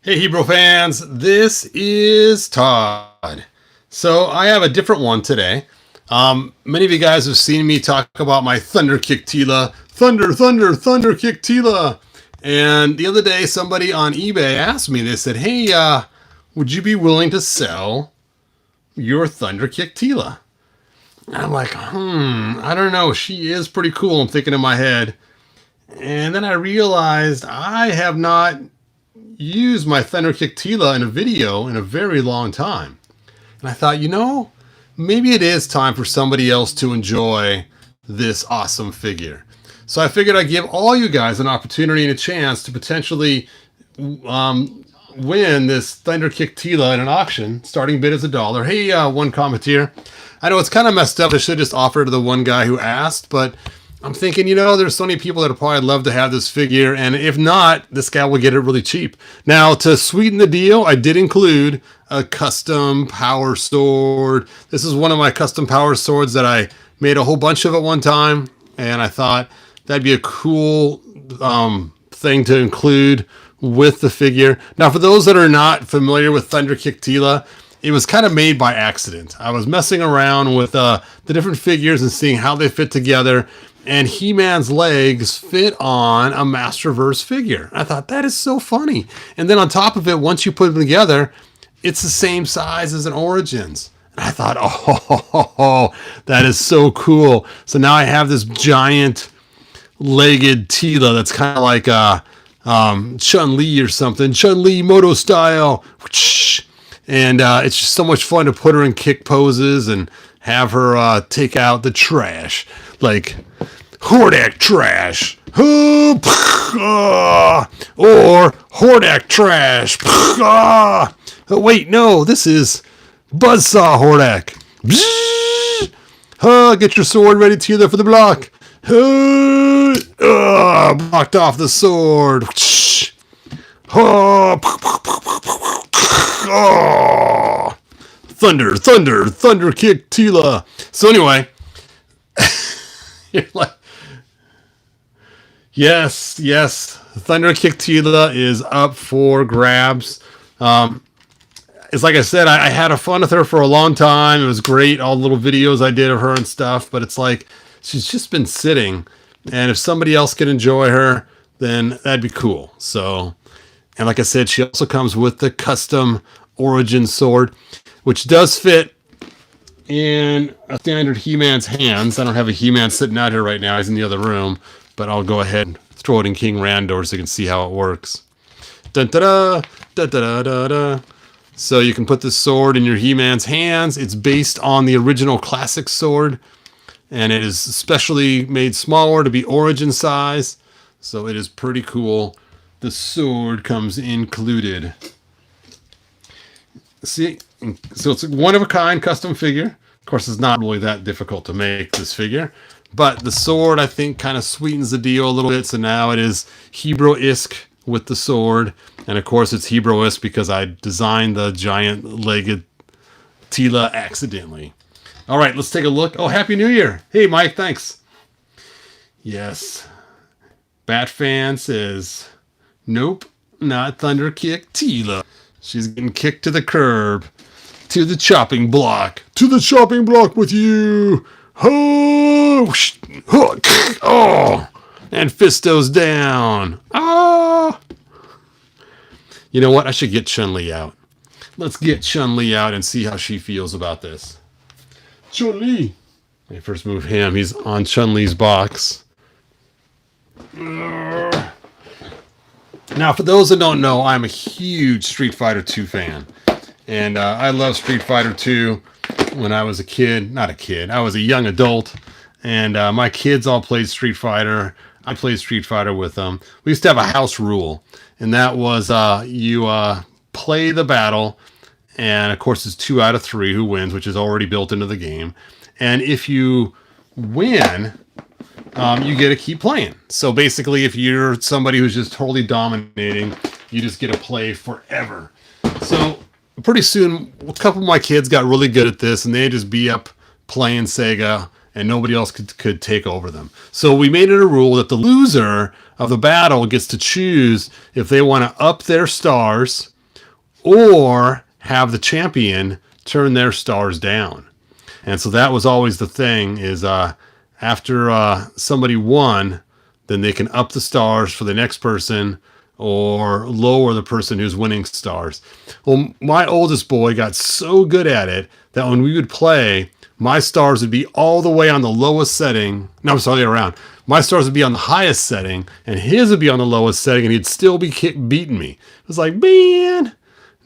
Hey Hebrew fans, this is Todd. So I have a different one today. Many of you guys have seen me talk about my Thunder Kick Teela. Thunder Kick Teela. And the other day somebody on eBay asked me, they said, hey, would you be willing to sell your Thunder Kick Teela? And I'm like, I don't know. She is pretty cool, I'm thinking in my head. And then I realized I have not used my Thunder Kick Teela in a video in a very long time. And I thought, maybe it is time for somebody else to enjoy this awesome figure. So I figured I'd give all you guys an opportunity and a chance to potentially win this Thunder Kick Teela in an auction. Starting bid is $1. Hey, one commentator. I know it's kind of messed up. I should just offer to the one guy who asked, but I'm thinking, there's so many people that would probably love to have this figure, and if not, this guy will get it really cheap. Now, to sweeten the deal, I did include a custom power sword. This is one of my custom power swords that I made a whole bunch of at one time, and I thought that'd be a cool thing to include with the figure. Now, for those that are not familiar with Thunder Kick Teela, it was kind of made by accident. I was messing around with the different figures and seeing how they fit together, and He-Man's legs fit on a Masterverse figure. I thought, that is so funny. And then on top of it, once you put them together, it's the same size as an Origins. And I thought, oh, that is so cool. So now I have this giant legged Teela that's kind of like Chun Lee or something. Chun Lee moto style. And it's just so much fun to put her in kick poses and have her take out the trash. Like Hordak trash. Or Hordak trash. Oh, wait, no, this is Buzzsaw Hordak. Get your sword ready, Teela, for the block. Blocked off the sword. Thunder Kick Teela. So anyway, you're like, yes, Thunder Kick Teela is up for grabs. It's like I said, I had a fun with her for a long time. It was great, all the little videos I did of her and stuff, but it's like, she's just been sitting, and if somebody else can enjoy her, then that'd be cool. So, and like I said, she also comes with the custom Origin sword, which does fit in a standard He-Man's hands. I don't have a He-Man sitting out here right now. He's in the other room, but I'll go ahead and throw it in King Randor so you can see how it works. Dun-da-da, da-da-da-da-da. So you can put this sword in your He-Man's hands. It's based on the original classic sword, and it is specially made smaller to be Origin size. So it is pretty cool. The sword comes included. See, so it's a one-of-a-kind custom figure. Of course, it's not really that difficult to make this figure, but the sword, I think, kind of sweetens the deal a little bit. So now it is Hebrew-esque with the sword, and of course, it's Hebrew-esque because I designed the giant-legged Teela accidentally. All right, let's take a look. Oh, Happy New Year! Hey, Mike, thanks. Yes, Batfan says, nope, not Thunder Kick Teela. She's getting kicked to the curb. To the chopping block. To the chopping block with you. Oh, hook. Oh, and Fisto's down. Ah. You know what? I should get Chun Lee out. Let's get Chun Lee out and see how she feels about this. Chun Lee. Let me first move him. He's on Chun Lee's box. Now, for those that don't know, I'm a huge Street Fighter 2 fan. And I love Street Fighter 2 when I was a kid. Not a kid. I was a young adult. And my kids all played Street Fighter. I played Street Fighter with them. We used to have a house rule. And that was you play the battle. And, of course, it's 2 out of 3 who wins, which is already built into the game. And if you win, you get to keep playing. So basically, if you're somebody who's just totally dominating, you just get to play forever. So pretty soon, a couple of my kids got really good at this, and they'd just be up playing Sega and nobody else could take over them. So we made it a rule that the loser of the battle gets to choose if they want to up their stars or have the champion turn their stars down. And so that was always the thing, is after somebody won, then they can up the stars for the next person or lower the person who's winning stars. Well, my oldest boy got so good at it that when we would play, my stars would be all the way on the lowest setting. No, I'm sorry, around. My stars would be on the highest setting, and his would be on the lowest setting, and he'd still be beating me. It was like, man,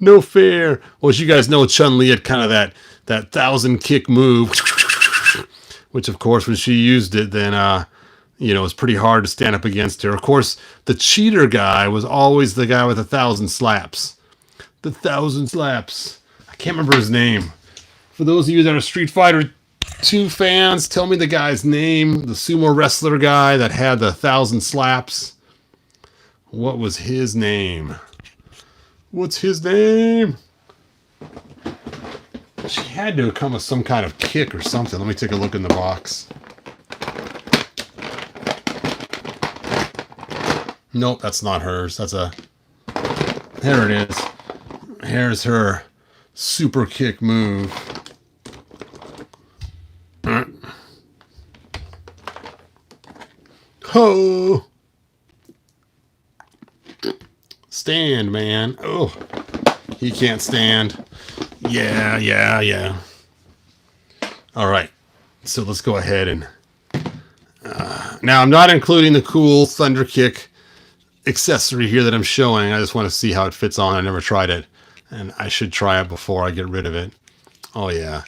no fair. Well, as you guys know, Chun Lee had kind of that 1,000 kick move, which of course, when she used it, then it was pretty hard to stand up against her. Of course, the cheater guy was always the guy with 1,000 slaps. The 1,000 slaps. I can't remember his name. For those of you that are Street Fighter 2 fans, tell me the guy's name. The sumo wrestler guy that had the 1,000 slaps. What was his name? What's his name? She had to come with some kind of kick or something. Let me take a look in the box. Nope, that's not hers. That's a... There it is. Here's her super kick move. Ho! Stand, man. Oh, he can't stand. Yeah. All right. So let's go ahead and... now, I'm not including the cool Thunder Kick accessory here that I'm showing. I just want to see how it fits on. I never tried it, and I should try it before I get rid of it. Oh, yeah.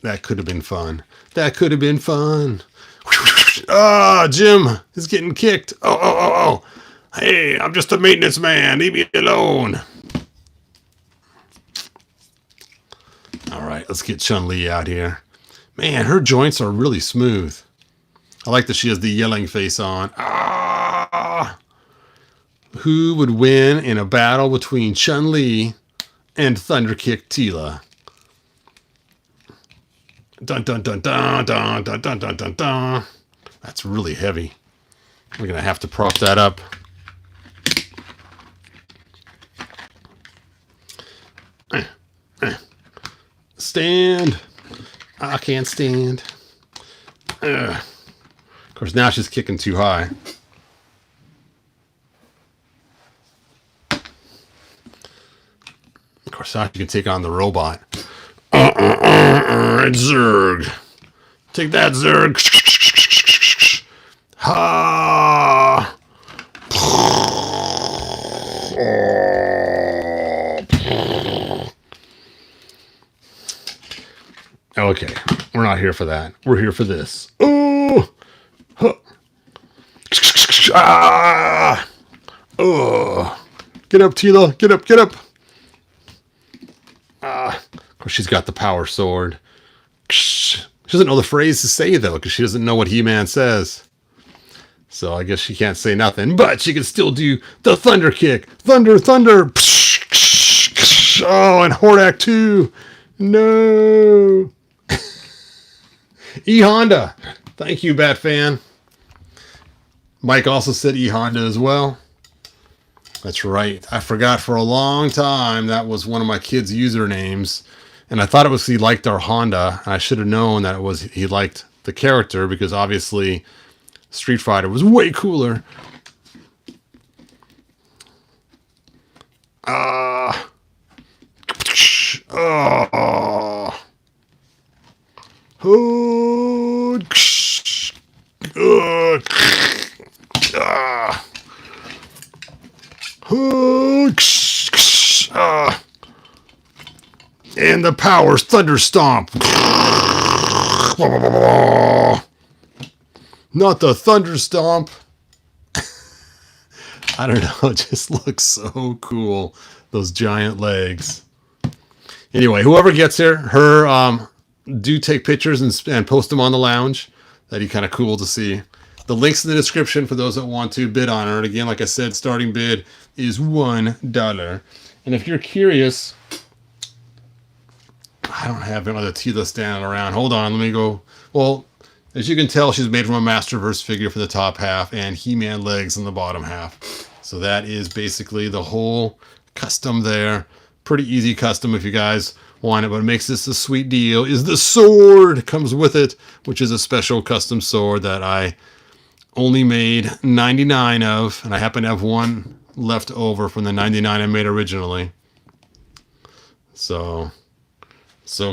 That could have been fun. That could have been fun. Ah, Jim is getting kicked. Oh. Hey, I'm just a maintenance man. Leave me alone. All right, let's get Chun Lee out here. Man, her joints are really smooth. I like that she has the yelling face on. Ah! Who would win in a battle between Chun Lee and Thunder Kick Teela? Dun dun dun dun dun dun dun dun dun dun. That's really heavy. We're gonna have to prop that up. Stand. I can't stand. Of course, now she's kicking too high. Of course, now she can take on the robot. It's Zerg. Take that, Zerg. Ha! Okay, we're not here for that. We're here for this. Oh! Huh. Ah! Oh! Get up, Teela. Get up. Of course, she's got the power sword. She doesn't know the phrase to say, though, because she doesn't know what He-Man says. So I guess she can't say nothing, but she can still do the Thunder Kick. Thunder. Oh, and Hordak 2. No. E-Honda. Thank you, Bat Fan. Mike also said E-Honda as well. That's right. I forgot for a long time that was one of my kids' usernames. And I thought it was he liked our Honda. And I should have known that it was he liked the character, because obviously Street Fighter was way cooler. And the powers Thunder Stomp. Not the Thunder Stomp. I don't know. It just looks so cool. Those giant legs. Anyway, whoever gets her, do take pictures and post them on the lounge. That'd be kind of cool to see. The link's in the description for those that want to bid on her. And again, like I said, starting bid is $1. And if you're curious, I don't have another Teela standing around. Hold on, let me go. Well, As you can tell, she's made from a Masterverse figure for the top half and He-Man legs in the bottom half. So that is basically the whole custom there. Pretty easy custom if you guys want it. What makes this a sweet deal is the sword comes with it, which is a special custom sword that I only made 99 of. And I happen to have one left over from the 99 I made originally. So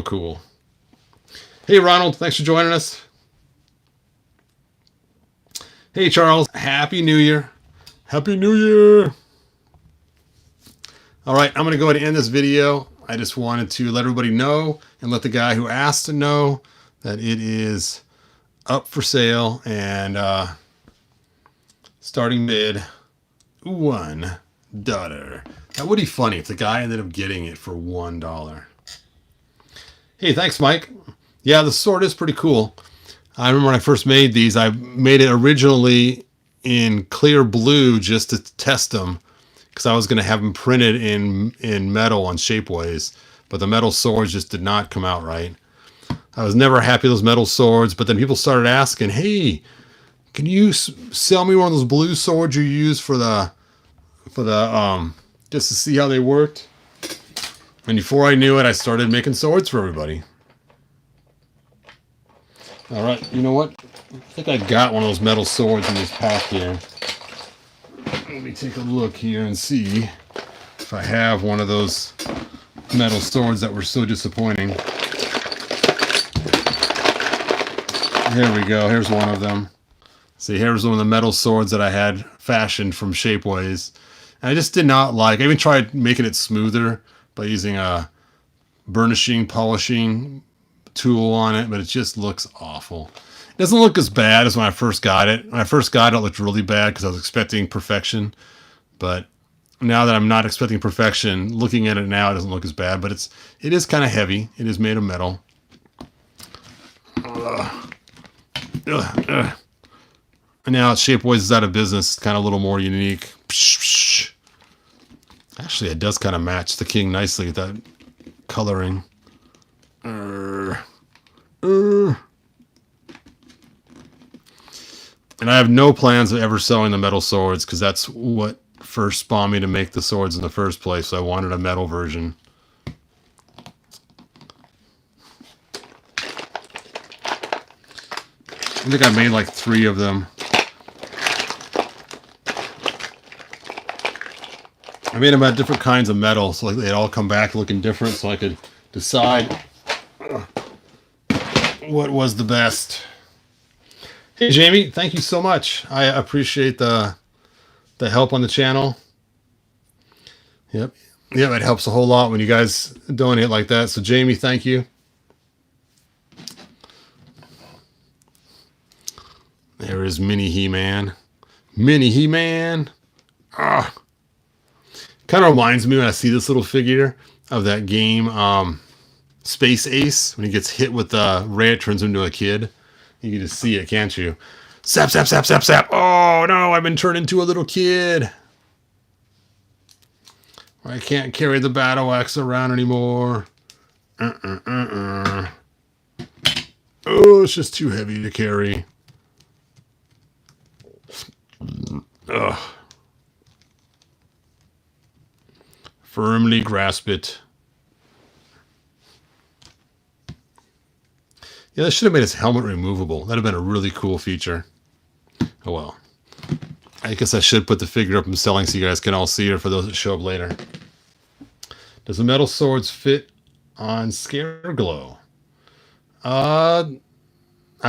cool. Hey, Ronald, thanks for joining us. Hey, Charles, Happy New Year. Happy New Year. All right, I'm going to go ahead and end this video. I just wanted to let everybody know and let the guy who asked to know that it is up for sale and starting bid $1. That would be funny if the guy ended up getting it for $1. Hey, thanks, Mike. Yeah, the sword is pretty cool. I remember when I first made these, I made it originally in clear blue just to test them because I was going to have them printed in metal on Shapeways, but the metal swords just did not come out right. I was never happy with those metal swords, but then people started asking, hey, can you sell me one of those blue swords you use for the just to see how they worked? And before I knew it, I started making swords for everybody. All right, you know what? I think I got one of those metal swords in this pack here. Let me take a look here and see if I have one of those metal swords that were so disappointing. Here we go. Here's one of them. See, here's one of the metal swords that I had fashioned from Shapeways. And I just did not like. I even tried making it smoother by using a burnishing, polishing tool on it, but it just looks awful. It doesn't look as bad as when I first got it. When I first got it, it looked really bad because I was expecting perfection. But now that I'm not expecting perfection, looking at it now, it doesn't look as bad. But it is kind of heavy. It is made of metal. And now Shapeways is out of business. It's kind of a little more unique. Actually, it does kind of match the king nicely with that coloring. And I have no plans of ever selling the metal swords because that's what first spawned me to make the swords in the first place. So I wanted a metal version. I think I made like 3 of them. I made them out of different kinds of metal, so like they'd all come back looking different, so I could decide what was the best. Hey, Jamie, thank you so much. I appreciate the help on the channel. Yep, it helps a whole lot when you guys donate like that. So, Jamie, thank you. There is Mini He-Man. Mini He-Man. Ah. Kind of reminds me when I see this little figure of that game, Space Ace. When he gets hit with the ray, it turns him into a kid. You can just see it, can't you? Sap, sap, sap, sap, sap. Oh, no, I've been turned into a little kid. I can't carry the battle axe around anymore. Oh, it's just too heavy to carry. Ugh. Firmly grasp it. Yeah, they should have made his helmet removable. That'd have been a really cool feature. Oh well. I guess I should put the figure up and selling so you guys can all see her for those that show up later. Does the metal swords fit on Scareglow? I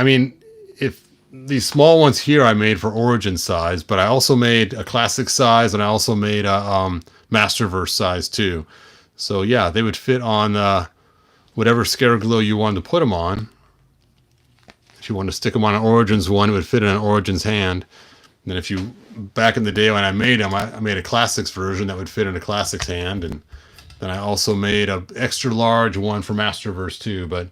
mean, if these small ones here I made for Origin size, but I also made a classic size and I also made a Masterverse size too. So yeah, they would fit on whatever Scareglow you wanted to put them on. If you wanted to stick them on an Origins one, it would fit in an Origins hand. And then if you, back in the day when I made them, I made a Classics version that would fit in a Classics hand. And then I also made a extra large one for Masterverse too. But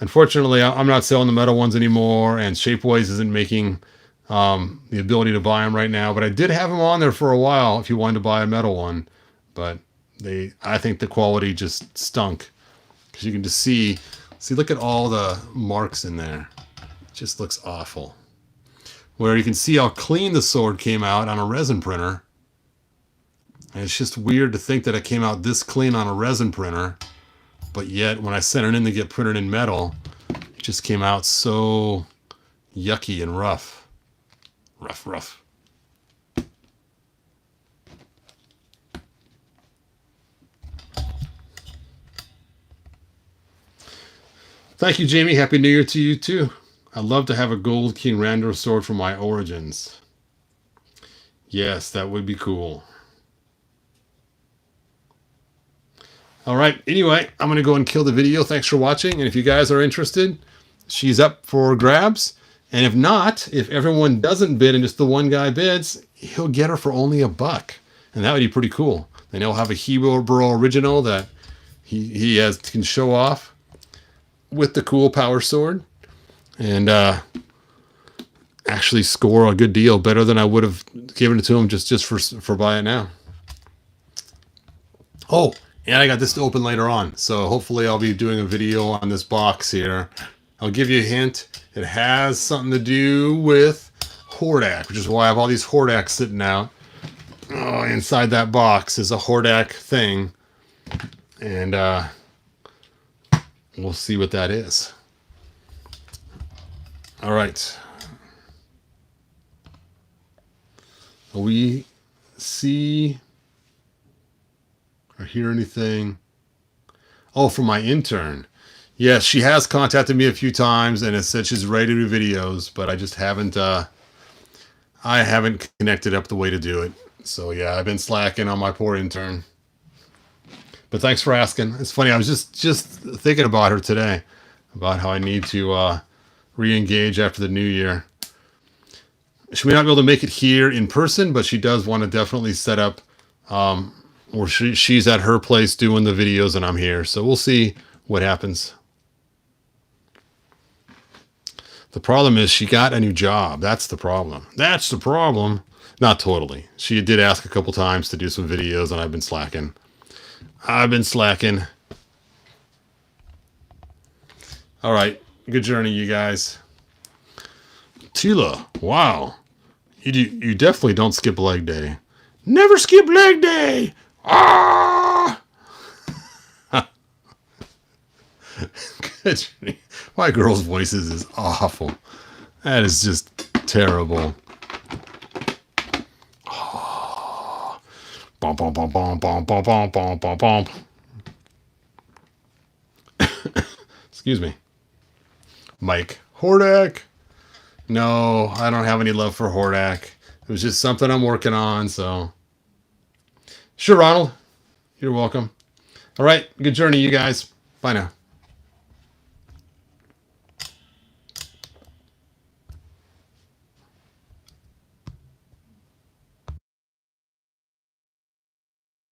unfortunately, I'm not selling the metal ones anymore, and Shapeways isn't making the ability to buy them right now. But I did have them on there for a while if you wanted to buy a metal one. But I think the quality just stunk. Because you can just see, look at all the marks in there. Just looks awful. Where you can see how clean the sword came out on a resin printer. And it's just weird to think that it came out this clean on a resin printer. But yet, when I sent it in to get printed in metal, it just came out so yucky and rough. Rough. Thank you, Jamie. Happy New Year to you, too. I'd love to have a gold King Randor sword from my origins. Yes, that would be cool. All right. Anyway, I'm going to go and kill the video. Thanks for watching. And if you guys are interested, she's up for grabs. And if not, if everyone doesn't bid and just the one guy bids, he'll get her for only $1. And that would be pretty cool. Then he'll have a Hebrew original that he can show off with the cool power sword. And actually score a good deal, better than I would have given it to him just for buying it now. Oh, and I got this to open later on, so hopefully I'll be doing a video on this box here. I'll give you a hint. It has something to do with Hordak, which is why I have all these Hordaks sitting out. Oh, inside that box is a Hordak thing, and we'll see what that is. All right. We see or hear anything? Oh, from my intern. Yes, she has contacted me a few times and has said she's ready to do videos, but I just haven't I haven't connected up the way to do it. So yeah, I've been slacking on my poor intern. But thanks for asking. It's funny, I was just thinking about her today, about how I need to re-engage after the new year. She may not be able to make it here in person, but she does want to definitely set up where she's at her place doing the videos and I'm here. So we'll see what happens. The problem is she got a new job. That's the problem. That's the problem. Not totally. She did ask a couple times to do some videos and I've been slacking. All right. Good journey, you guys. Teela, wow. You definitely don't skip leg day. Never skip leg day. Ah! Good journey. My girl's voices is awful. That is just terrible. Oh. Bom, bom, bom, bom, bom, bom, bom, bom, bom, bom. Excuse me. Mike. Hordak. No, I don't have any love for Hordak. It was just something I'm working on, so. Sure, Ronald. You're welcome. All right. Good journey, you guys. Bye now.